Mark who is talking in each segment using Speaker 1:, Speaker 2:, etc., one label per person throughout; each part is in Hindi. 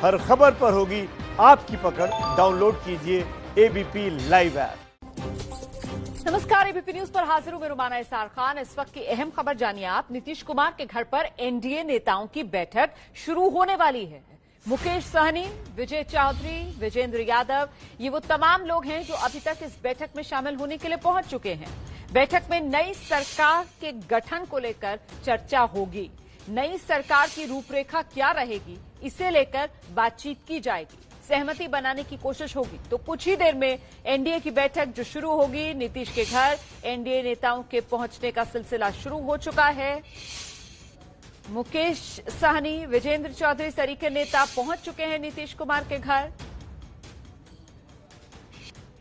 Speaker 1: हर खबर पर होगी आपकी पकड़। डाउनलोड कीजिए एबीपी लाइव ऐप।
Speaker 2: नमस्कार, एबीपी न्यूज पर हाजिर हूं मैं रुमाना इसार खान। इस वक्त की अहम खबर जानिए आप। नीतीश कुमार के घर पर एनडीए नेताओं की बैठक शुरू होने वाली है। मुकेश सहनी, विजय चौधरी, विजेंद्र यादव, ये वो तमाम लोग हैं जो अभी तक इस बैठक में शामिल होने के लिए पहुंच चुके हैं। बैठक में नई सरकार के गठन को लेकर चर्चा होगी। नई सरकार की रूपरेखा क्या रहेगी, इसे लेकर बातचीत की जाएगी, सहमति बनाने की कोशिश होगी। तो कुछ ही देर में एनडीए की बैठक जो शुरू होगी। नीतीश के घर एनडीए नेताओं के पहुंचने का सिलसिला शुरू हो चुका है। मुकेश सहनी, विजेंद्र चौधरी सरीखे नेता पहुंच चुके हैं नीतीश कुमार के घर।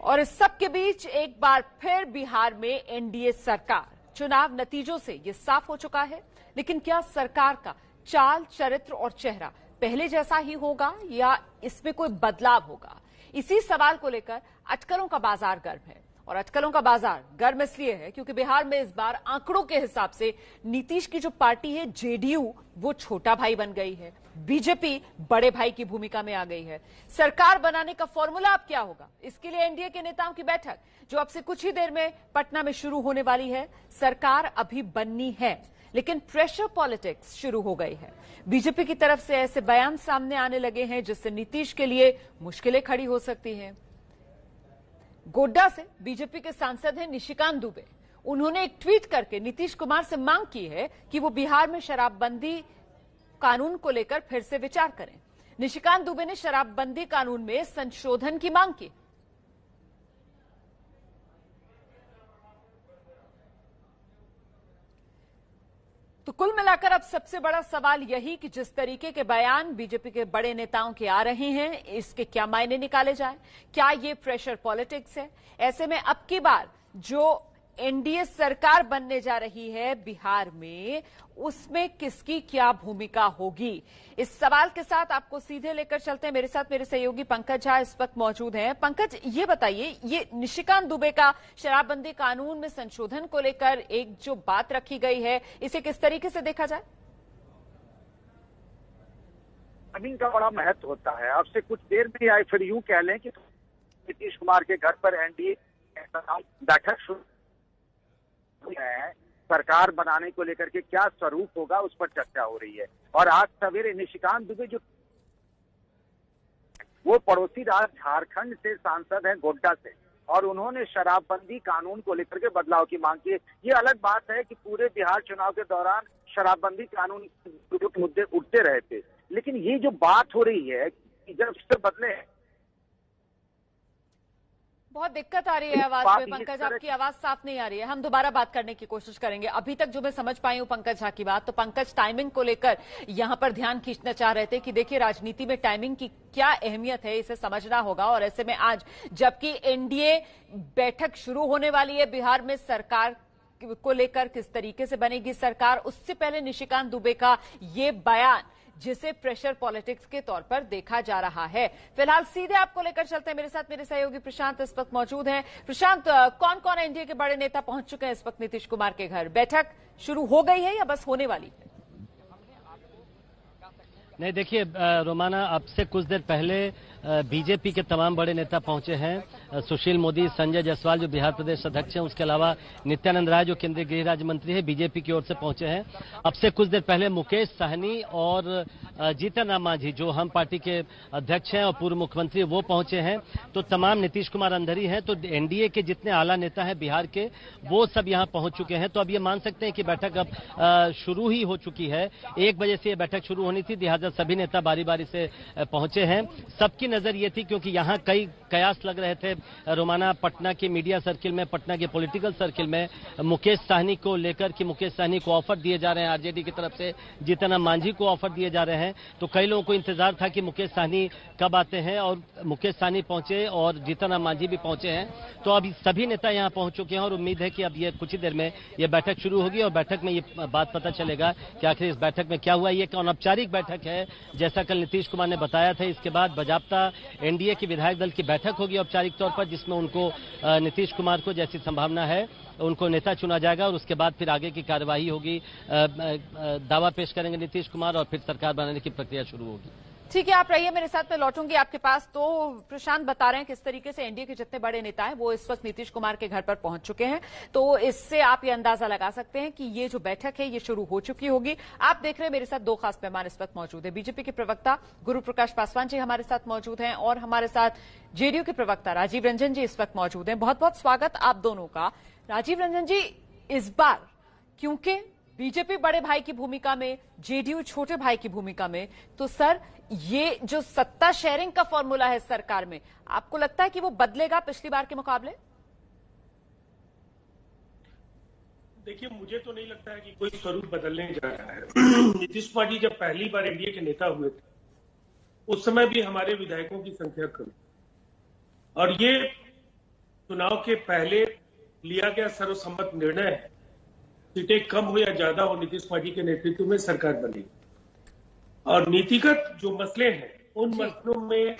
Speaker 2: और इस सब के बीच एक बार फिर बिहार में एनडीए सरकार। चुनाव नतीजों से यह साफ हो चुका है, लेकिन क्या सरकार का चाल, चरित्र और चेहरा पहले जैसा ही होगा या इसमें कोई बदलाव होगा? इसी सवाल को लेकर अटकलों का बाजार गर्म है। और अटकलों का बाजार गर्म इसलिए है क्योंकि बिहार में इस बार आंकड़ों के हिसाब से नीतीश की जो पार्टी है जेडीयू, वो छोटा भाई बन गई है। बीजेपी बड़े भाई की भूमिका में आ गई है। सरकार बनाने का फॉर्मूला अब क्या होगा, इसके लिए एनडीए के नेताओं की बैठक जो अब से कुछ ही देर में पटना में शुरू होने वाली है। सरकार अभी बननी है, लेकिन प्रेशर पॉलिटिक्स शुरू हो गई है। बीजेपी की तरफ से ऐसे बयान सामने आने लगे हैं जिससे नीतीश के लिए मुश्किलें खड़ी हो सकती हैं। गोड्डा से बीजेपी के सांसद हैं निशिकांत दुबे। उन्होंने एक ट्वीट करके नीतीश कुमार से मांग की है कि वो बिहार में शराबबंदी कानून को लेकर फिर से विचार करें। निशिकांत दुबे ने शराबबंदी कानून में संशोधन की मांग की। तो कुल मिलाकर अब सबसे बड़ा सवाल यही कि जिस तरीके के बयान बीजेपी के बड़े नेताओं के आ रहे हैं, इसके क्या मायने निकाले जाएं? क्या ये प्रेशर पॉलिटिक्स है? ऐसे में अब की बार जो एनडीए सरकार बनने जा रही है बिहार में, उसमें किसकी क्या भूमिका होगी? इस सवाल के साथ आपको सीधे लेकर चलते हैं। मेरे साथ मेरे सहयोगी पंकज झा इस वक्त मौजूद हैं। पंकज, ये बताइए, ये निशिकांत दुबे का शराबबंदी कानून में संशोधन को लेकर एक जो बात रखी गई है, इसे किस तरीके से देखा जाए?
Speaker 3: जमीन का बड़ा महत्व होता है। अब से कुछ देर में या फिर यूं कह लें कि नीतीश कुमार के घर पर एनडीए बैठक शुरू है। सरकार बनाने को लेकर के क्या स्वरूप होगा, उस पर चर्चा हो रही है। और आज सवेरे निशिकांत दुबे जो वो पड़ोसी राज्य झारखंड से सांसद है गोड्डा से, और उन्होंने शराबबंदी कानून को लेकर के बदलाव की मांग की है। ये अलग बात है कि पूरे बिहार चुनाव के दौरान शराबबंदी कानून के मुद्दे उठते रहे थे, लेकिन ये जो बात हो रही है कि जब इससे बदले,
Speaker 2: बहुत दिक्कत आ रही है आवाज में। पंकज, आपकी आवाज साफ नहीं आ रही है। हम दोबारा बात करने की कोशिश करेंगे। अभी तक जो मैं समझ पाई हूं पंकज झा की बात, तो पंकज टाइमिंग को लेकर यहां पर ध्यान खींचना चाह रहे थे कि देखिए राजनीति में टाइमिंग की क्या अहमियत है, इसे समझना होगा। और ऐसे में आज जबकि एनडीए बैठक शुरू होने वाली है बिहार में, सरकार को लेकर किस तरीके से बनेगी सरकार, उससे पहले निशिकांत दुबे का ये बयान जिसे प्रेशर पॉलिटिक्स के तौर पर देखा जा रहा है। फिलहाल सीधे आपको लेकर चलते हैं। मेरे साथ मेरे सहयोगी प्रशांत इस वक्त मौजूद हैं। प्रशांत, कौन कौन एनडीए के बड़े नेता पहुंच चुके हैं इस वक्त नीतीश कुमार के घर? बैठक शुरू हो गई है या बस होने वाली है?
Speaker 4: नहीं, देखिए रोमाना, अब से कुछ देर पहले बीजेपी के तमाम बड़े नेता पहुंचे हैं। सुशील मोदी, संजय जायसवाल जो बिहार प्रदेश अध्यक्ष हैं, उसके अलावा नित्यानंद राय जो केंद्रीय गृह राज्य मंत्री है, बीजेपी की ओर से पहुंचे हैं। अब से कुछ देर पहले मुकेश सहनी और जीतन राम मांझी जो हम पार्टी के अध्यक्ष हैं और पूर्व मुख्यमंत्री, वो पहुंचे हैं। तो तमाम नीतीश कुमार अंदर ही हैं। तो एनडीए के जितने आला नेता हैं बिहार के, वो सब यहाँ पहुंच चुके हैं। तो अब ये मान सकते हैं कि बैठक अब शुरू ही हो चुकी है। 1 बजे से ये बैठक शुरू होनी थी, लिहाजा सभी नेता बारी बारी से पहुंचे हैं। सबकी नजर ये थी, क्योंकि यहाँ कई कयास लग रहे थे रोमाना, पटना के मीडिया सर्किल में, पटना के पॉलिटिकल सर्किल में, मुकेश सहनी को लेकर कि मुकेश सहनी को ऑफर दिए जा रहे हैं आरजेडी की तरफ से, जीतन राम मांझी को ऑफर दिए जा रहे हैं। तो कई लोगों को इंतजार था कि मुकेश सहनी कब आते हैं, और मुकेश सहनी पहुंचे और जीतन राम मांझी भी पहुंचे हैं। तो अभी सभी नेता यहाँ पहुंच चुके हैं और उम्मीद है कि अब ये कुछ ही देर में ये बैठक शुरू होगी और बैठक में ये बात पता चलेगा कि आखिर इस बैठक में क्या हुआ। ये एक अनौपचारिक बैठक है, जैसा कल नीतीश कुमार ने बताया था। इसके बाद बाजाप्ता एनडीए की विधायक दल की बैठक होगी औपचारिक तौर पर, जिसमें उनको नीतीश कुमार को जैसी संभावना है उनको नेता चुना जाएगा और उसके बाद फिर आगे की कार्यवाही होगी। दावा पेश करेंगे नीतीश कुमार और फिर सरकार बनाने की प्रक्रिया शुरू होगी।
Speaker 2: ठीक है, आप रहिए मेरे साथ, मैं लौटूंगी आपके पास। तो प्रशांत बता रहे हैं किस तरीके से एनडीए के जितने बड़े नेता हैं वो इस वक्त नीतीश कुमार के घर पर पहुंच चुके हैं। तो इससे आप ये अंदाजा लगा सकते हैं कि ये जो बैठक है ये शुरू हो चुकी होगी। आप देख रहे हैं मेरे साथ दो खास मेहमान इस वक्त मौजूद है। बीजेपी के प्रवक्ता गुरु प्रकाश पासवान जी हमारे साथ मौजूद हैं और हमारे साथ जेडीयू के प्रवक्ता राजीव रंजन जी इस वक्त मौजूद हैं। बहुत बहुत स्वागत आप दोनों का। राजीव रंजन जी, इस बार क्योंकि बीजेपी बड़े भाई की भूमिका में, जेडीयू छोटे भाई की भूमिका में, तो सर ये जो सत्ता शेयरिंग का फॉर्मूला है सरकार में, आपको लगता है कि वो बदलेगा पिछली बार के मुकाबले?
Speaker 5: देखिए, मुझे तो नहीं लगता है कि कोई स्वरूप बदलने जा रहा है। नीतीश कुमार जी जब पहली बार एनडीए के नेता हुए थे उस समय भी हमारे विधायकों की संख्या कम, और ये चुनाव के पहले लिया गया सर्वसम्मत निर्णय है, सीटें कम हो या ज्यादा हो, नीतीश कुमार जी के नेतृत्व में सरकार बनेगी। और नीतिगत जो मसले हैं उन मसलों में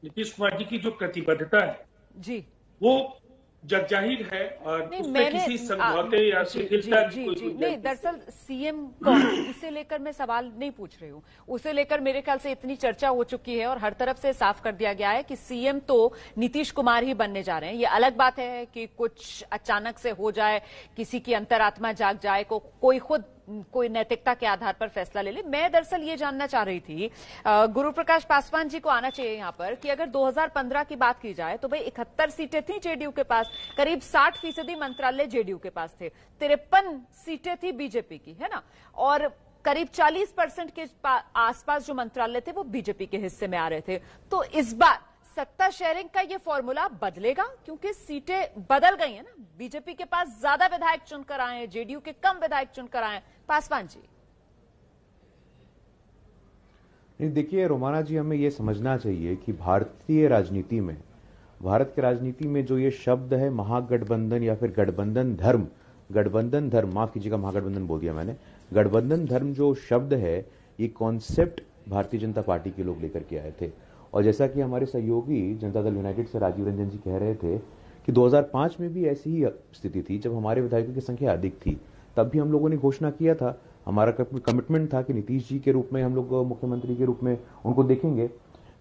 Speaker 5: नीतीश कुमार जी की जो प्रतिबद्धता है जी वो जगजाहिर है, और उसमें किसी समझौते या शिथिलता की कोई
Speaker 2: नहीं। दरअसल सीएम कौन, इसे लेकर मैं सवाल नहीं पूछ रही हूँ। उसे लेकर मेरे ख्याल से इतनी चर्चा हो चुकी है और हर तरफ से साफ कर दिया गया है कि सीएम तो नीतीश कुमार ही बनने जा रहे हैं। ये अलग बात है कि कुछ अचानक से हो जाए, किसी की अंतरात्मा जाग जाए, कोई खुद कोई नैतिकता के आधार पर फैसला ले ले। मैं दरअसल ये जानना चाह रही थी, गुरु प्रकाश पासवान जी को आना चाहिए यहाँ पर, कि अगर 2015 की बात की जाए तो भाई 71 सीटें थी जेडीयू के पास, करीब 60% मंत्रालय जेडीयू के पास थे, 53 सीटें थी बीजेपी की, है ना, और करीब 40% के आसपास जो मंत्रालय थे वो बीजेपी के हिस्से में आ रहे थे। तो इस बार सत्ता शेयरिंग का ये फॉर्मूला बदलेगा क्योंकि सीटें बदल गई है ना, बीजेपी के पास ज्यादा विधायक चुनकर आए हैं, जेडीयू के कम विधायक चुनकर आए हैं। पासवान जी,
Speaker 6: नहीं देखिए रोमाना जी, हमें यह समझना चाहिए कि भारतीय राजनीति में, भारत की राजनीति में जो ये शब्द है महागठबंधन या फिर गठबंधन धर्म, माफ कीजिएगा महागठबंधन बोल दिया मैंने, गठबंधन धर्म जो शब्द है, ये कॉन्सेप्ट भारतीय जनता पार्टी के लोग लेकर के आए थे। और जैसा कि हमारे सहयोगी जनता दल यूनाइटेड से राजीव रंजन जी कह रहे थे कि 2005 में भी ऐसी ही स्थिति थी जब हमारे विधायकों की संख्या अधिक थी, तब भी हम लोगों ने घोषणा किया था, हमारा कमिटमेंट था कि नीतीश जी के रूप में हम लोग मुख्यमंत्री के रूप में उनको देखेंगे।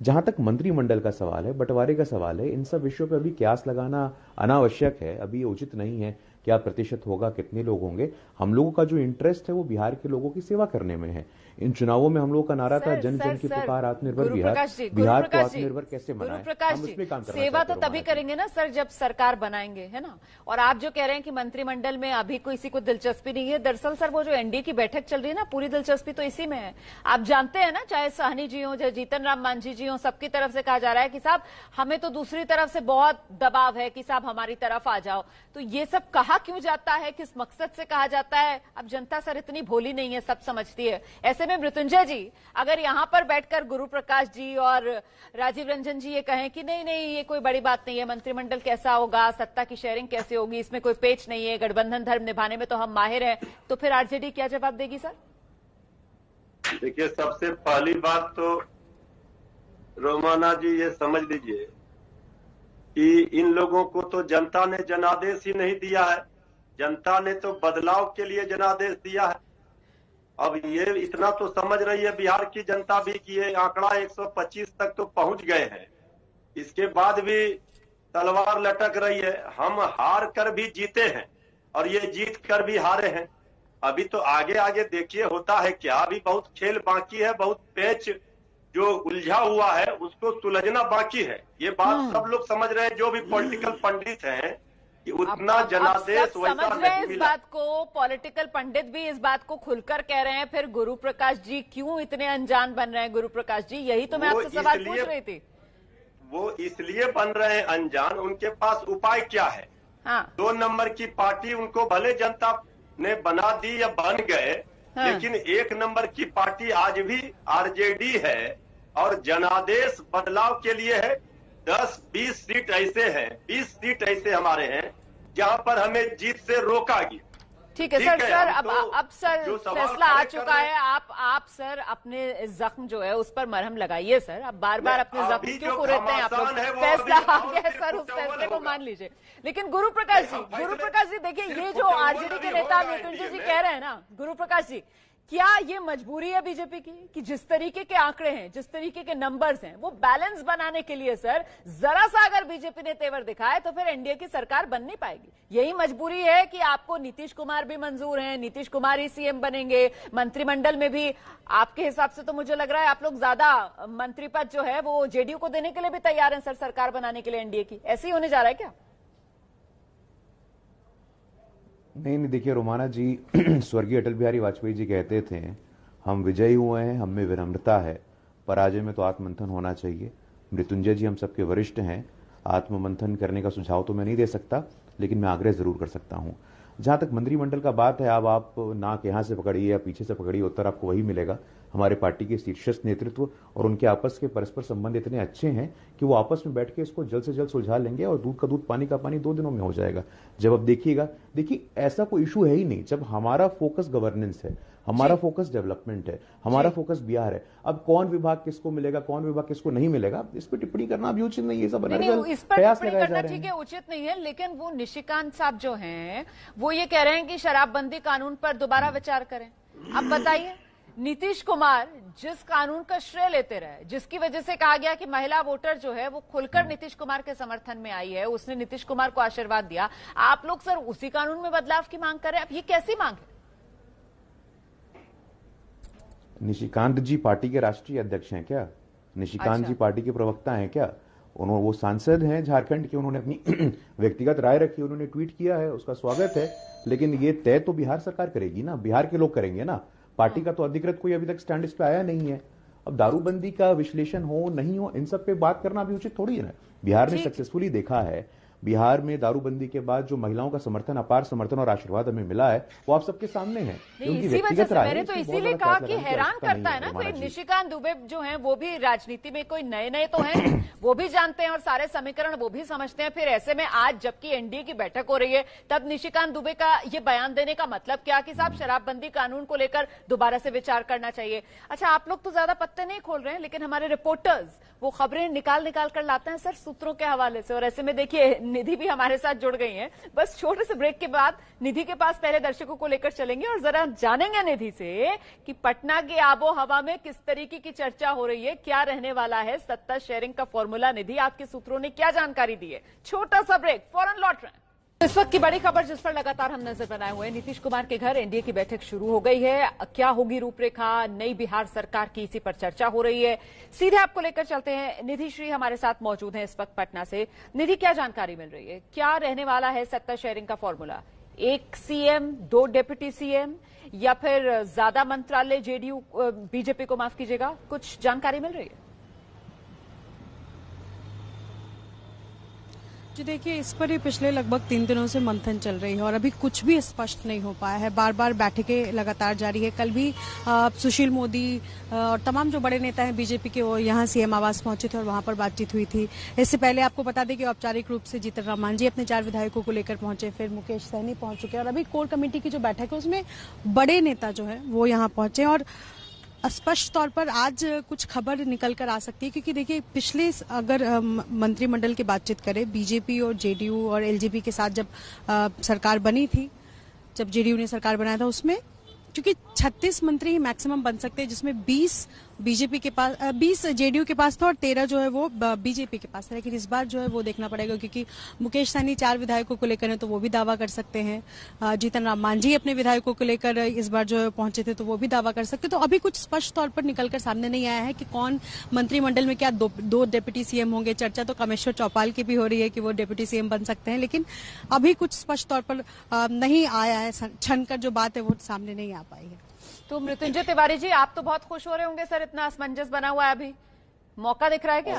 Speaker 6: जहां तक मंत्रिमंडल का सवाल है, बंटवारे का सवाल है, इन सब विषयों पर अभी क्यास लगाना अनावश्यक है, अभी ये उचित नहीं है। क्या प्रतिशत होगा, कितने लोग होंगे, हम लोगों का जो इंटरेस्ट है वो बिहार के लोगों की सेवा करने में है। इन चुनावों में हम लोगों का नारा था जन जन की पुकार, आत्मनिर्भर बिहार, बिहार को आत्मनिर्भर कैसे बनाएं, हम उसमें काम करना
Speaker 2: सेवा तो तभी करेंगे ना सर जब सरकार बनाएंगे, है ना। और आप जो कह रहे हैं कि मंत्रिमंडल में अभी किसी को दिलचस्पी नहीं है, दरअसल सर वो जो एनडीए की बैठक चल रही है ना, पूरी दिलचस्पी तो इसी में है। आप जानते हैं ना, चाहे साहनी जी हो, चाहे जीतन राम मांझी जी हो, सबकी तरफ से कहा जा रहा है कि साहब हमें तो दूसरी तरफ से बहुत दबाव है कि साहब हमारी तरफ आ जाओ। तो ये सब कहा क्यों जाता है, किस मकसद से कहा जाता है? अब जनता सर इतनी भोली नहीं है, सब समझती है। ऐसे में मृत्युंजय जी, अगर यहां पर बैठकर गुरु प्रकाश जी और राजीव रंजन जी ये कहें कि नहीं नहीं ये कोई बड़ी बात नहीं है, मंत्रिमंडल कैसा होगा, सत्ता की शेयरिंग कैसे होगी, इसमें कोई पेच नहीं है, गठबंधन धर्म निभाने में तो हम माहिर हैं, तो फिर आरजेडी क्या जवाब देगी सर?
Speaker 7: देखिए, सबसे पहली बात तो रोमाना जी ये समझ लीजिए कि इन लोगों को तो जनता ने जनादेश ही नहीं दिया है, जनता ने तो बदलाव के लिए जनादेश दिया है। अब ये इतना तो समझ रही है बिहार की जनता भी कि ये आंकड़ा 125 तक तो पहुंच गए हैं, इसके बाद भी तलवार लटक रही है। हम हार कर भी जीते हैं और ये जीत कर भी हारे हैं। अभी तो आगे आगे देखिए होता है क्या, अभी बहुत खेल बाकी है, बहुत पेच जो उलझा हुआ है उसको सुलझना बाकी है। ये बात सब लोग समझ रहे हैं, जो भी पॉलिटिकल पंडित हैं, कि उतना जनादेश वैसा नहीं मिला।
Speaker 2: इस बात को पॉलिटिकल पंडित भी इस बात को खुलकर कह रहे हैं, फिर गुरु प्रकाश जी क्यों इतने अनजान बन रहे हैं? गुरु प्रकाश जी, यही तो मैं आपसे सवाल पूछ रही थी।
Speaker 7: वो इसलिए बन रहे हैं अनजान, उनके पास उपाय क्या है? हाँ। 2 नंबर की पार्टी उनको भले जनता ने बना दी या बन गए, हाँ। लेकिन 1 नंबर की पार्टी आज भी आरजेडी है और जनादेश बदलाव के लिए है। 10-20 सीट ऐसे हैं, 20 सीट ऐसे हमारे हैं जहां पर हमें जीत से रोका गया।
Speaker 2: ठीक है सर। सर अब सर फैसला आ चुका है, आप सर अपने जख्म जो है उस पर मरहम लगाइए सर। अब बार बार अपने जख्म क्यों कुरेदते हैं आप लोग? फैसला आ गया है सर, उस फैसले को मान लीजिए। लेकिन गुरु प्रकाश जी देखिए, ये जो आरजेडी के नेता मृत्युंजय जी कह रहे हैं ना, गुरु प्रकाश जी क्या ये मजबूरी है बीजेपी की कि जिस तरीके के आंकड़े हैं, जिस तरीके के नंबर्स हैं, वो बैलेंस बनाने के लिए सर जरा सा अगर बीजेपी ने तेवर दिखाए तो फिर एनडीए की सरकार बन नहीं पाएगी? यही मजबूरी है कि आपको नीतीश कुमार भी मंजूर हैं, नीतीश कुमार ही सीएम बनेंगे, मंत्रिमंडल में भी आपके हिसाब से तो मुझे लग रहा है आप लोग ज्यादा मंत्री पद जो है वो जेडीयू को देने के लिए भी तैयार हैं सर, सरकार बनाने के लिए एनडीए की। ऐसे ही होने जा रहा है क्या?
Speaker 6: नहीं, देखिए रोमाना जी, स्वर्गीय अटल बिहारी वाजपेयी जी कहते थे, हम विजयी हुए हैं, हम में विनम्रता है, पराजय में तो आत्ममंथन होना चाहिए। मृत्युंजय जी हम सबके वरिष्ठ हैं, आत्ममंथन करने का सुझाव तो मैं नहीं दे सकता, लेकिन मैं आग्रह जरूर कर सकता हूं। जहां तक मंत्रिमंडल का बात है, अब आप नाक यहां से पकड़िए या पीछे से पकड़िए, उत्तर आपको वही मिलेगा। हमारे पार्टी के शीर्षस्थ नेतृत्व और उनके आपस के परस्पर संबंध इतने अच्छे हैं कि वो आपस में बैठ के इसको जल्द से जल्द सुलझा लेंगे और दूध का दूध पानी का पानी 2 दिनों में हो जाएगा। जब अब देखिएगा, देखिए ऐसा कोई इशू है ही नहीं। जब हमारा फोकस गवर्नेंस है, हमारा फोकस डेवलपमेंट है, हमारा फोकस बिहार है, अब कौन विभाग किसको मिलेगा, कौन विभाग किसको नहीं मिलेगा, इस पर टिप्पणी करना अभी उचित नहीं है। सब
Speaker 2: इस पर टिप्पणी करना ठीक है, उचित नहीं है, लेकिन वो निशिकांत साहब जो हैं वो ये कह रहे हैं कि शराबबंदी कानून पर दोबारा विचार करें। अब बताइए, नीतीश कुमार जिस कानून का श्रेय लेते रहे, जिसकी वजह से कहा गया कि महिला वोटर जो है वो खुलकर नीतीश कुमार के समर्थन में आई है, उसने नीतीश कुमार को आशीर्वाद दिया, आप लोग सर उसी कानून में बदलाव की मांग कर रहे हैं। अब ये कैसी मांग है?
Speaker 6: निशिकांत जी पार्टी के राष्ट्रीय अध्यक्ष हैं क्या? निशिकांत जी पार्टी के प्रवक्ता हैं क्या? उन्होंने, वो सांसद हैं झारखंड के, उन्होंने अपनी व्यक्तिगत राय रखी, उन्होंने ट्वीट किया है, उसका स्वागत है, लेकिन ये तय तो बिहार सरकार करेगी ना, बिहार के लोग करेंगे ना। पार्टी का तो अधिकृत कोई अभी तक स्टैंड इस पे आया नहीं है। अब दारूबंदी का विश्लेषण हो नहीं हो, इन सब पे बात करना भी उचित थोड़ी है ना। बिहार ने सक्सेसफुली देखा है, बिहार में दारूबंदी के बाद जो महिलाओं का समर्थन, अपार समर्थन और आशीर्वाद हमें मिला है, वो आप सबके सामने है।
Speaker 2: इसी वजह से मैंने तो इसीलिए कहा कि हैरान करता है ना, कोई निशिकांत दुबे जो हैं वो भी राजनीति में कोई नए नए तो हैं, वो भी जानते हैं और सारे समीकरण वो भी समझते हैं। फिर ऐसे में आज जबकि एनडीए की बैठक हो रही है, तब निशिकांत दुबे का ये बयान देने का मतलब क्या कि साहब शराबबंदी कानून को लेकर दोबारा से विचार करना चाहिए। अच्छा, आप लोग तो ज्यादा पत्ते नहीं खोल रहे हैं, लेकिन हमारे रिपोर्टर्स वो खबरें निकाल कर लाते हैं सर सूत्रों के हवाले से। और ऐसे में देखिए निधि भी हमारे साथ जुड़ गई हैं। बस छोटे से ब्रेक के बाद निधि के पास पहले दर्शकों को लेकर चलेंगे और जरा जानेंगे निधि से कि पटना की आबो हवा में किस तरीके की चर्चा हो रही है, क्या रहने वाला है सत्ता शेयरिंग का फॉर्मूला। निधि, आपके सूत्रों ने क्या जानकारी दी है? छोटा सा ब्रेक, फौरन लौट रहे हैं। इस वक्त की बड़ी खबर जिस पर लगातार हम नजर बनाए हुए हैं, नीतीश कुमार के घर एनडीए की बैठक शुरू हो गई है। क्या होगी रूपरेखा, नई बिहार सरकार की, इसी पर चर्चा हो रही है। सीधे आपको लेकर चलते हैं, निधि श्री हमारे साथ मौजूद हैं इस वक्त पटना से। निधि, क्या जानकारी मिल रही है, क्या रहने वाला है सत्ता शेयरिंग का फॉर्मूला? 1 सीएम 2 डेप्यूटी सीएम या फिर ज्यादा मंत्रालय जेडीयू बीजेपी को, माफ कीजिएगा, कुछ जानकारी मिल रही है?
Speaker 8: जी देखिए, इस पर ही पिछले लगभग 3 दिनों से मंथन चल रही है और अभी कुछ भी स्पष्ट नहीं हो पाया है। बार बार बैठकें लगातार जारी है। कल भी सुशील मोदी और तमाम जो बड़े नेता हैं बीजेपी के, वो यहाँ सीएम आवास पहुंचे थे और वहां पर बातचीत हुई थी। इससे पहले आपको बता दें कि औपचारिक रूप से जीतन राम मांझी अपने 4 विधायकों को लेकर पहुंचे, फिर मुकेश सहनी पहुंच चुके और अभी कोर कमेटी की जो बैठक है उसमें बड़े नेता जो है वो यहाँ पहुंचे और स्पष्ट तौर पर आज कुछ खबर निकल कर आ सकती है। क्योंकि देखिए, पिछले अगर मंत्रिमंडल की बातचीत करें, बीजेपी और जेडीयू और एलजेपी के साथ जब सरकार बनी थी, जब जेडीयू ने सरकार बनाया था, उसमें क्योंकि 36 मंत्री ही मैक्सिमम बन सकते हैं, जिसमें 20 बीजेपी के पास, 20 जेडीयू के पास था और 13 जो है वो बीजेपी के पास था। लेकिन इस बार जो है वो देखना पड़ेगा, क्योंकि मुकेश सहनी 4 विधायकों को लेकर है तो वो भी दावा कर सकते हैं। जीतन राम मांझी अपने विधायकों को लेकर इस बार जो है पहुंचे थे तो वो भी दावा कर सकते। तो अभी कुछ स्पष्ट तौर पर निकलकर सामने नहीं आया है कि कौन मंत्रिमंडल में, क्या 2 डेप्यूटी सीएम होंगे। चर्चा तो कामेश्वर चौपाल की भी हो रही है कि वो डेप्यूटी सीएम बन सकते हैं, लेकिन अभी कुछ स्पष्ट तौर पर नहीं आया है। छन कर जो बात है वो सामने नहीं आ पाई है।
Speaker 2: तो मृत्युंजय तिवारी जी, आप तो बहुत खुश हो रहे होंगे सर, इतना असमंजस बना हुआ है, अभी मौका दिख रहा है क्या?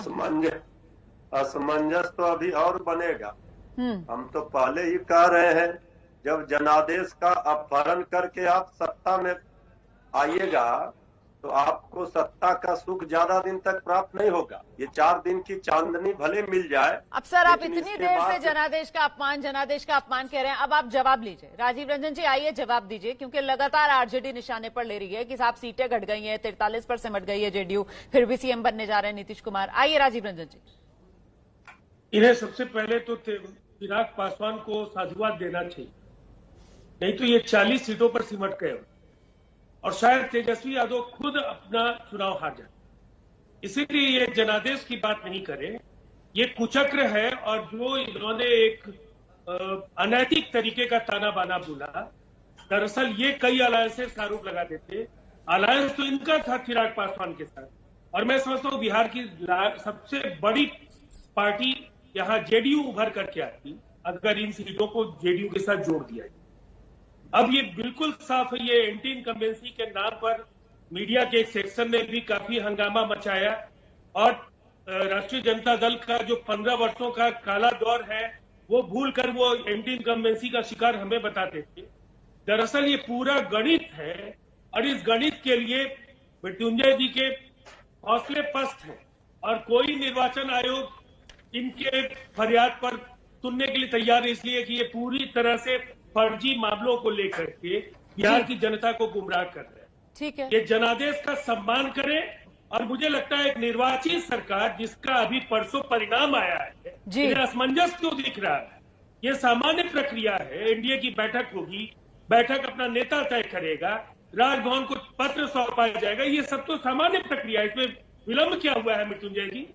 Speaker 7: असमंजस तो अभी और बनेगा। हम तो पहले ही कह रहे हैं, जब जनादेश का अपहरण करके आप सत्ता में आइएगा तो आपको सत्ता का सुख ज्यादा दिन तक प्राप्त नहीं होगा। ये 4 दिन की चांदनी भले मिल जाए।
Speaker 2: अब सर, आप इतनी देर से जनादेश का अपमान कह रहे हैं, अब आप जवाब लीजिए। राजीव रंजन जी, आइए जवाब दीजिए, क्योंकि लगातार आरजेडी निशाने पर ले रही है कि साहब सीटें घट गई हैं, 43 पर सिमट गई है जेडीयू, फिर भी सीएम बनने जा रहे हैं नीतीश कुमार। आइए राजीव रंजन जी।
Speaker 5: इन्हें सबसे पहले तो चिराग पासवान को साधुवाद देना चाहिए, नहीं तो ये 40 सीटों पर सिमट गए। और शायद तेजस्वी यादव खुद अपना चुनाव हार जाए। इसीलिए ये जनादेश की बात नहीं करे, ये कुचक्र है। और जो इन्होंने एक अनैतिक तरीके का ताना बाना बोला, दरअसल ये कई अलायंसेस का आरोप लगाते थे। अलायंस तो इनका था चिराग पासवान के साथ, और मैं समझता हूँ बिहार की सबसे बड़ी पार्टी यहाँ जेडीयू उभर करके आती अगर इन सीटों को जेडीयू के साथ जोड़ दिया जाए। अब ये बिल्कुल साफ है, ये एंटी इनकम्बेंसी के नाम पर मीडिया के एक सेक्शन ने भी काफी हंगामा मचाया, और राष्ट्रीय जनता दल का जो 15 वर्षों का काला दौर है वो भूलकर वो एंटी इनकम्बेंसी का शिकार हमें बताते थे। दरअसल ये पूरा गणित है, और इस गणित के लिए मृत्युंजय जी के हौसले पस्त हैं, और कोई निर्वाचन आयोग इनके फरियाद पर सुनने के लिए तैयार है, इसलिए कि ये पूरी तरह से फर्जी मामलों को लेकर के बिहार की जनता को गुमराह कर रहे हैं।
Speaker 2: ठीक है,
Speaker 5: ये जनादेश का सम्मान करें। और मुझे लगता है एक निर्वाचित सरकार जिसका अभी परसों परिणाम आया है, इन्हें असमंजस क्यों दिख रहा है? ये सामान्य प्रक्रिया है, एनडीए की बैठक होगी, बैठक अपना नेता तय करेगा, राजभवन को पत्र सौंपा जाएगा, ये सब तो सामान्य प्रक्रिया है, इसमें विलंब क्या हुआ है मृत्युंजय जी?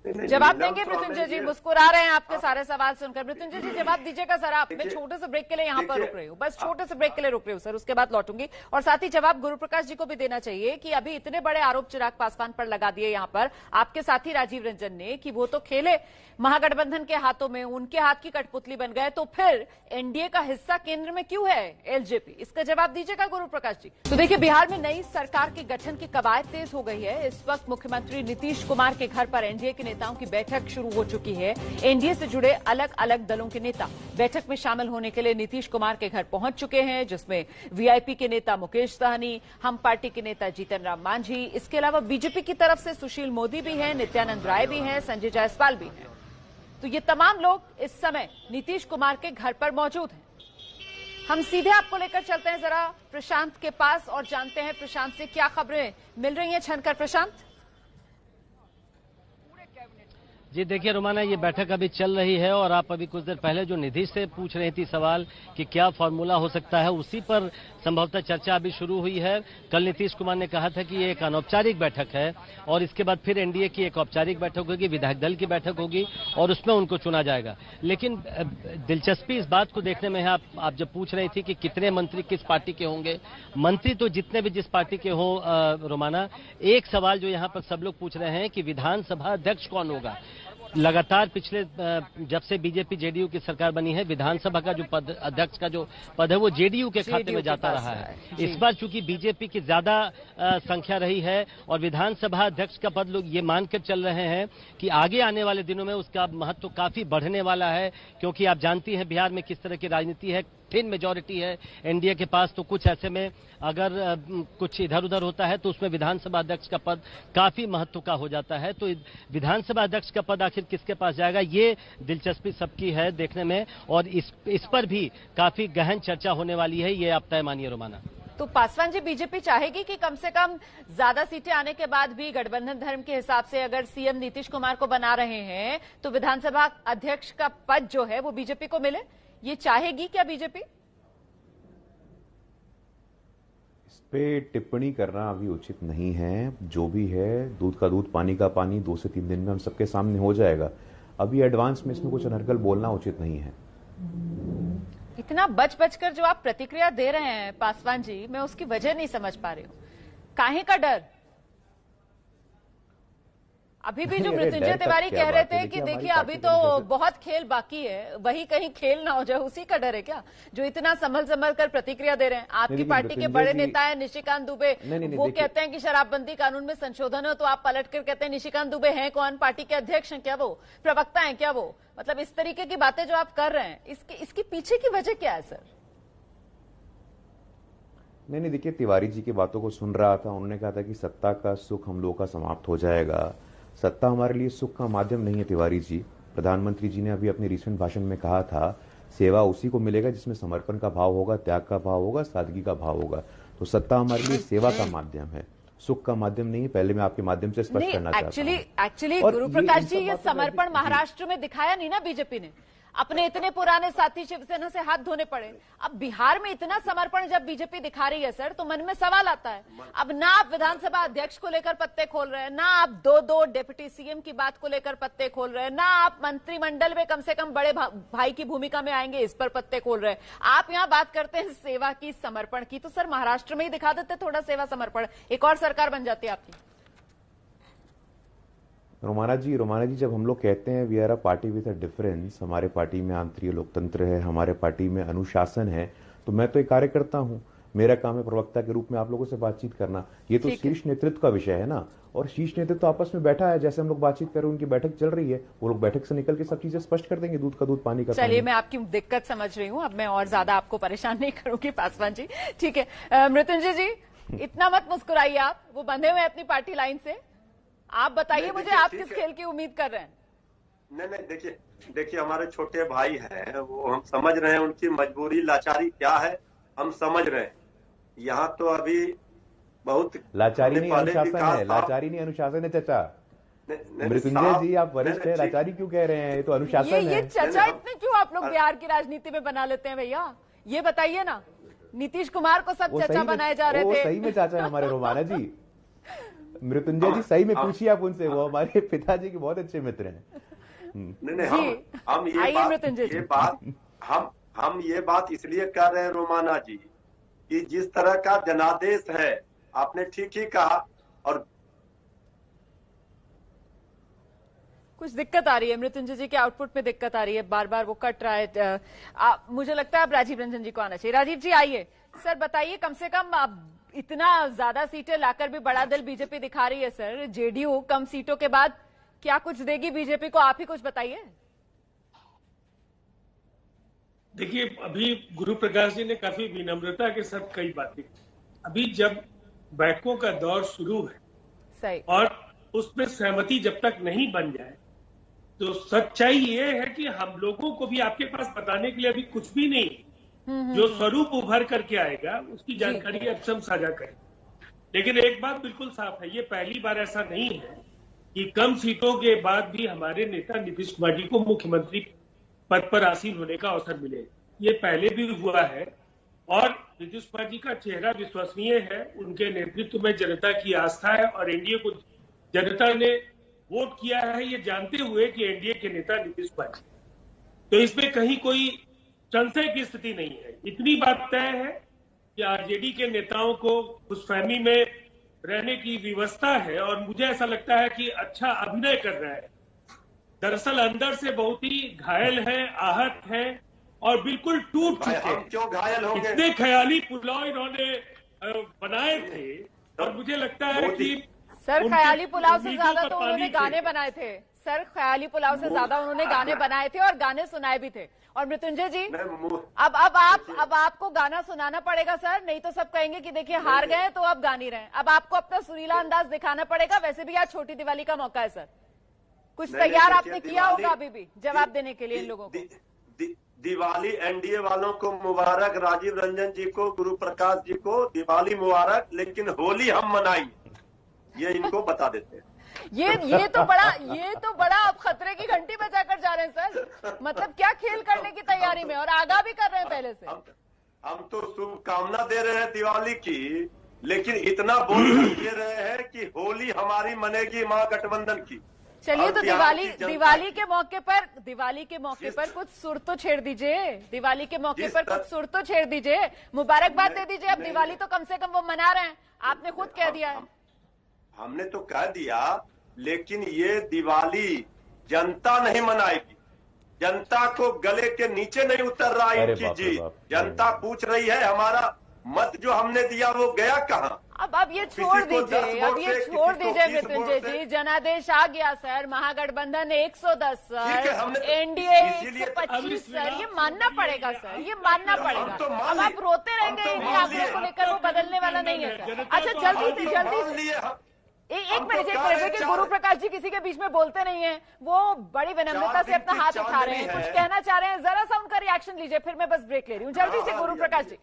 Speaker 2: जवाब देंगे मृत्युंजय जी? मुस्कुरा रहे हैं आपके सारे सवाल सुनकर। मृत्युंजय जी जवाब दीजिएगा सर आप। मैं छोटे से ब्रेक के लिए यहाँ पर रुक रही हूँ, बस छोटे से ब्रेक के लिए रुक रही हूँ सर, उसके बाद लौटूंगी। और साथ ही जवाब गुरु प्रकाश जी को भी देना चाहिए कि अभी इतने बड़े आरोप चिराग पासवान पर लगा दिए यहाँ पर आपके साथी राजीव रंजन ने कि वो तो खेले महागठबंधन के हाथों में, उनके हाथ की कठपुतली बन गए, तो फिर एनडीए का हिस्सा केंद्र में क्यों है एलजेपी? इसका जवाब दीजिएगा गुरु प्रकाश जी। तो देखिए, बिहार में नई सरकार के गठन की कवायद तेज हो गई है। इस वक्त मुख्यमंत्री नीतीश कुमार के घर पर एनडीए के नेताओं की बैठक शुरू हो चुकी है। एनडीए से जुड़े अलग अलग दलों के नेता बैठक में शामिल होने के लिए नीतीश कुमार के घर पहुंच चुके हैं, जिसमें वीआईपी के नेता मुकेश सहनी, हम पार्टी के नेता जीतन राम मांझी, इसके अलावा बीजेपी की तरफ से सुशील मोदी भी हैं, नित्यानंद राय भी हैं, संजय जायसवाल भी हैं। तो ये तमाम लोग इस समय नीतीश कुमार के घर पर मौजूद हैं। हम सीधे आपको लेकर चलते हैं जरा प्रशांत के पास और जानते हैं प्रशांत से क्या खबरें मिल रही हैं। छनकर प्रशांत।
Speaker 4: जी देखिए रोमाना, ये बैठक अभी चल रही है और आप अभी कुछ देर पहले जो निधि से पूछ रही थी सवाल कि क्या फॉर्मूला हो सकता है, उसी पर संभवतः चर्चा अभी शुरू हुई है। कल नीतीश कुमार ने कहा था कि ये एक अनौपचारिक बैठक है और इसके बाद फिर एनडीए की एक औपचारिक बैठक होगी, विधायक दल की बैठक होगी और उसमें उनको चुना जाएगा। लेकिन दिलचस्पी इस बात को देखने में है, आप जब पूछ रही थी कि कितने मंत्री किस पार्टी के होंगे, मंत्री तो जितने भी जिस पार्टी के हो रोमाना, एक सवाल जो यहाँ पर सब लोग पूछ रहे हैं कि विधानसभा अध्यक्ष कौन होगा। लगातार पिछले जब से बीजेपी जेडीयू की सरकार बनी है, विधानसभा का जो पद, अध्यक्ष का जो पद है वो जेडीयू के खाते में जाता रहा है। इस बार चूंकि बीजेपी की ज्यादा संख्या रही है और विधानसभा अध्यक्ष का पद लोग ये मानकर चल रहे हैं कि आगे आने वाले दिनों में उसका महत्व काफी बढ़ने वाला है, क्योंकि आप जानती हैं बिहार में किस तरह की राजनीति है, थिन मेजॉरिटी है एनडीए के पास। तो कुछ ऐसे में अगर कुछ इधर उधर होता है तो उसमें विधानसभा अध्यक्ष का पद काफी महत्व का हो जाता है। तो विधानसभा अध्यक्ष का पद आखिर किसके पास जाएगा, ये दिलचस्पी सबकी है देखने में, और इस पर भी काफी गहन चर्चा होने वाली है, ये आप तय मानिए रोमाना।
Speaker 2: तो पासवान जी, बीजेपी चाहेगी कि कम से कम ज्यादा सीटें आने के बाद भी गठबंधन धर्म के हिसाब से अगर सीएम नीतीश कुमार को बना रहे हैं तो विधानसभा अध्यक्ष का पद जो है वो बीजेपी को मिले, ये चाहेगी क्या बीजेपी?
Speaker 6: इस पे टिप्पणी करना अभी उचित नहीं है। जो भी है दूध का दूध पानी का पानी 2 से 3 दिन में हम सबके सामने हो जाएगा। अभी एडवांस में इसमें कुछ अनर्गल बोलना उचित नहीं है।
Speaker 2: इतना बच कर जो आप प्रतिक्रिया दे रहे हैं पासवान जी, मैं उसकी वजह नहीं समझ पा रही हूँ। काहे का डर? अभी भी जो मृत्युंजय तिवारी कह रहे थे कि देखिए अभी तो बहुत खेल बाकी है, वही कहीं खेल ना हो जाए, उसी का डर है क्या जो इतना संभल कर प्रतिक्रिया दे रहे हैं? आपकी पार्टी के बड़े नेता है निशिकांत दुबे, वो कहते हैं कि शराबबंदी कानून में संशोधन हो, तो आप पलट कर कहते हैं निशिकांत दुबे हैं कौन? पार्टी के अध्यक्ष हैं क्या वो? प्रवक्ता हैं क्या वो? मतलब इस तरीके की बातें जो आप कर रहे हैं, इसके पीछे की वजह क्या है सर?
Speaker 6: नहीं, देखिए तिवारी जी की बातों को सुन रहा था, उन्होंने कहा था कि सत्ता का सुख हम लोगों का समाप्त हो जाएगा। सत्ता हमारे लिए सुख का माध्यम नहीं है तिवारी जी। प्रधानमंत्री जी ने अभी अपने रिसेंट भाषण में कहा था, सेवा उसी को मिलेगा जिसमें समर्पण का भाव होगा, त्याग का भाव होगा, सादगी का भाव होगा। तो सत्ता हमारे लिए सेवा का माध्यम है, सुख का माध्यम नहीं है। पहले मैं आपके माध्यम से स्पष्ट करना चाहता हूं।
Speaker 2: एक्चुअली गुरु प्रकाश जी, ये समर्पण महाराष्ट्र में दिखाया नहीं ना बीजेपी ने। अपने इतने पुराने साथी शिवसेना से हाथ धोने पड़े। अब बिहार में इतना समर्पण जब बीजेपी दिखा रही है सर, तो मन में सवाल आता है। अब ना आप विधानसभा अध्यक्ष को लेकर पत्ते खोल रहे हैं, ना आप दो डिप्टी सीएम की बात को लेकर पत्ते खोल रहे हैं, ना आप मंत्रिमंडल में कम से कम बड़े भाई की भूमिका में आएंगे, इस पर पत्ते खोल रहे हैं। आप यहाँ बात करते हैं सेवा की, समर्पण की, तो सर महाराष्ट्र में ही दिखा देते थोड़ा सेवा समर्पण, एक और सरकार बन जाती है आपकी।
Speaker 6: रोमाना जी, जब हम लोग कहते हैं we are a party with a difference, हमारे पार्टी में आंतरिक लोकतंत्र है, हमारे पार्टी में अनुशासन है, तो मैं तो एक कार्यकर्ता हूं, मेरा काम है प्रवक्ता के रूप में आप लोगों से बातचीत करना। ये तो शीर्ष नेतृत्व का विषय है ना, और शीर्ष नेतृत्व तो आपस में बैठा है, जैसे हम लोग बातचीत कर रहे हैं, उनकी बैठक चल रही है, वो लोग बैठक से निकल के सब चीजें स्पष्ट कर देंगे, दूध का दूध पानी का पानी।
Speaker 2: चलिए, मैं आपकी दिक्कत समझ रही हूँ, अब मैं और ज्यादा आपको परेशान नहीं करूंगी पासवान जी, ठीक है। मृत्युंजय जी, इतना मत मुस्कुराइए आप, वो बंधे हुए अपनी पार्टी लाइन से। आप बताइए मुझे, आप किस खेल की उम्मीद कर रहे हैं?
Speaker 7: नहीं, देखिए हमारे छोटे भाई हैं, वो हम समझ रहे हैं, उनकी मजबूरी लाचारी क्या है हम समझ रहे हैं। यहाँ तो अभी बहुत
Speaker 6: लाचारी नहीं अनुशासन है, लाचारी नहीं अनुशासन है चाचा। मृत्युंजय जी, आप वरिष्ठ है, लाचारी क्यों कह रहे हैं? ये तो अनुशासन है।
Speaker 2: ये चाचा इतने क्यों आप लोग बिहार की राजनीति में बना लेते हैं भैया? ये बताइए ना, नीतीश कुमार को सब चाचा बनाए जा रहे थे।
Speaker 6: सही में चाचा है हमारे रोमाना जी। मृत्युंजय जी सही में पूछिए आप उनसे, वो हमारे पिताजी के बहुत अच्छे मित्र हैं।
Speaker 7: नहीं, हम ये बात इसलिए कह रहे हैं रोमाना जी कि जिस तरह का जनादेश है, आपने ठीक ही कहा, और
Speaker 2: कुछ दिक्कत आ रही है मृत्युंजय जी के आउटपुट में, दिक्कत आ रही है, बार बार वो कट रहा है। मुझे लगता है अब राजीव रंजन जी को आना चाहिए। राजीव जी आइए। सर बताइए, कम से कम इतना ज्यादा सीटें लाकर भी बड़ा दल बीजेपी दिखा रही है सर, जेडीयू कम सीटों के बाद क्या कुछ देगी बीजेपी को? आप ही कुछ बताइए।
Speaker 5: देखिए, अभी गुरु प्रकाश जी ने काफी विनम्रता के साथ कई बातें की। अभी जब बैठकों का दौर शुरू है, सही, और उसमें सहमति जब तक नहीं बन जाए, तो सच्चाई ये है कि हम लोगों को भी आपके पास बताने के लिए अभी कुछ भी नहीं। जो स्वरूप उभर करके आएगा उसकी जानकारी अब हम साझा करें। लेकिन एक बात बिल्कुल साफ है, ये पहली बार ऐसा नहीं है कि कम सीटों के बाद भी हमारे नेता नीतीश कुमार जी को मुख्यमंत्री पद पर आसीन होने का अवसर मिले। ये पहले भी हुआ है, और नीतीश कुमार जी का चेहरा विश्वसनीय है, उनके नेतृत्व में जनता की आस्था है, और एनडीए को जनता ने वोट किया है ये जानते हुए कि एनडीए के नेता नीतीश कुमार जी। तो इसमें कहीं कोई संशय की स्थिति नहीं है। इतनी बात तय है कि आरजेडी के नेताओं को खुशफहमी में रहने की व्यवस्था है, और मुझे ऐसा लगता है कि अच्छा अभिनय कर रहा है। दरअसल अंदर से बहुत ही घायल है, आहत है, और बिल्कुल टूट चुके हैं।
Speaker 7: क्यों घायल हो गए?
Speaker 5: इतने ख्याली पुलाव इन्होंने बनाए थे, और मुझे लगता है कि
Speaker 2: सर ख्याली पुलाव से ज्यादा तो उन्होंने गाने बनाए थे। सर ख्याली पुलाव से ज्यादा उन्होंने गाने बनाए थे और गाने सुनाए भी थे। और मृत्युंजय जी, अब आपको गाना सुनाना पड़ेगा सर, नहीं तो सब कहेंगे कि देखिए हार गए तो अब गा नहीं रहे। अब आपको अपना सुरीला अंदाज दिखाना पड़ेगा। वैसे भी आज छोटी दिवाली का मौका है सर, कुछ तैयार आपने किया होगा अभी भी जवाब देने के लिए इन लोगों को।
Speaker 7: दिवाली एनडीए वालों को मुबारक, राजीव रंजन जी को, गुरु प्रकाश जी को दिवाली मुबारक, लेकिन होली हम मनाएंगे, ये इनको बता देते हैं।
Speaker 2: ये तो बड़ा आप खतरे की घंटी बजाकर जा रहे हैं सर। मतलब क्या खेल करने की तैयारी में, और आगाह भी कर रहे हैं पहले से।
Speaker 7: हम तो शुभकामना दे रहे हैं दिवाली की, लेकिन इतना बोल दे रहे हैं कि होली हमारी मनेगी महागठबंधन की।
Speaker 2: चलिए, तो दिवाली के मौके पर कुछ सुर तो छेड़ दीजिए। दिवाली के मौके पर कुछ सुर तो छेड़ दीजिए, मुबारकबाद दे दीजिए। अब दिवाली तो कम से कम वो मना रहे हैं, आपने खुद कह दिया है।
Speaker 7: हमने तो कह दिया, लेकिन ये दिवाली जनता नहीं मनाएगी। जनता को गले के नीचे नहीं उतर रहा है इनकी जीत। जनता पूछ रही है हमारा मत जो हमने दिया वो गया कहाँ?
Speaker 2: अब ये छोड़ दीजिए मृत्युंजय जी, जनादेश आ गया सर, महागठबंधन 110 सर, एनडीए 125 सर, ये मानना पड़ेगा सर, ये मानना पड़ेगा। अब आप रोते रहेंगे इन आंकड़ों को लेकर, वो बदलने वाला नहीं है सर। अच्छा, जल्दी से एक मिनट देखिए, गुरु प्रकाश जी किसी के बीच में बोलते नहीं है, वो बड़ी विनम्रता से अपना हाथ उठा रहे हैं, कुछ कहना चाह रहे हैं, जरा सा उनका रिएक्शन लीजिए, फिर मैं बस ब्रेक ले रही हूँ। जल्दी से गुरु प्रकाश जी।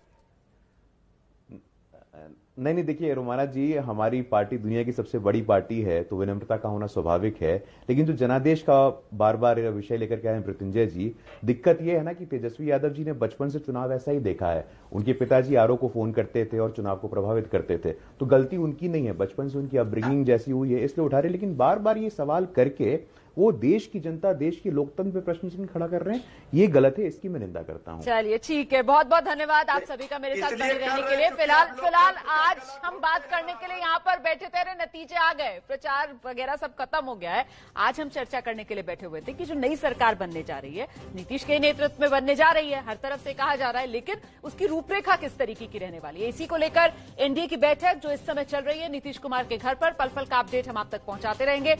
Speaker 6: नहीं देखिए रोमाना जी, हमारी पार्टी दुनिया की सबसे बड़ी पार्टी है तो विनम्रता का होना स्वाभाविक है। लेकिन जो जनादेश का बार बार विषय लेकर के आए हैं मृत्युंजय जी, दिक्कत यह है ना कि तेजस्वी यादव जी ने बचपन से चुनाव ऐसा ही देखा है। उनके पिताजी आरओ को फोन करते थे और चुनाव को प्रभावित करते थे, तो गलती उनकी नहीं है, बचपन से उनकी अपब्रिंगिंग जैसी हुई है इसलिए उठा रहे। लेकिन बार बार ये सवाल करके वो देश की जनता, देश के लोकतंत्र पे प्रश्न चिन्ह खड़ा कर रहे हैं, ये गलत है, इसकी मैं निंदा करता हूं।
Speaker 2: चलिए ठीक है, बहुत बहुत धन्यवाद आप सभी का मेरे साथ बने रहने के लिए। फिलहाल आज हम बात करने के लिए यहाँ पर बैठे थे, नतीजे आ गए, प्रचार वगैरह सब खत्म हो गया है। आज हम चर्चा करने के लिए बैठे हुए थे कि जो नई सरकार बनने जा रही है, नीतीश के नेतृत्व में बनने जा रही है, हर तरफ से कहा जा रहा है, लेकिन उसकी रूपरेखा किस तरीके की रहने वाली है, इसी को लेकर एनडीए की बैठक जो इस समय चल रही है नीतीश कुमार के घर पर, पल पल का अपडेट हम आप तक पहुंचाते रहेंगे।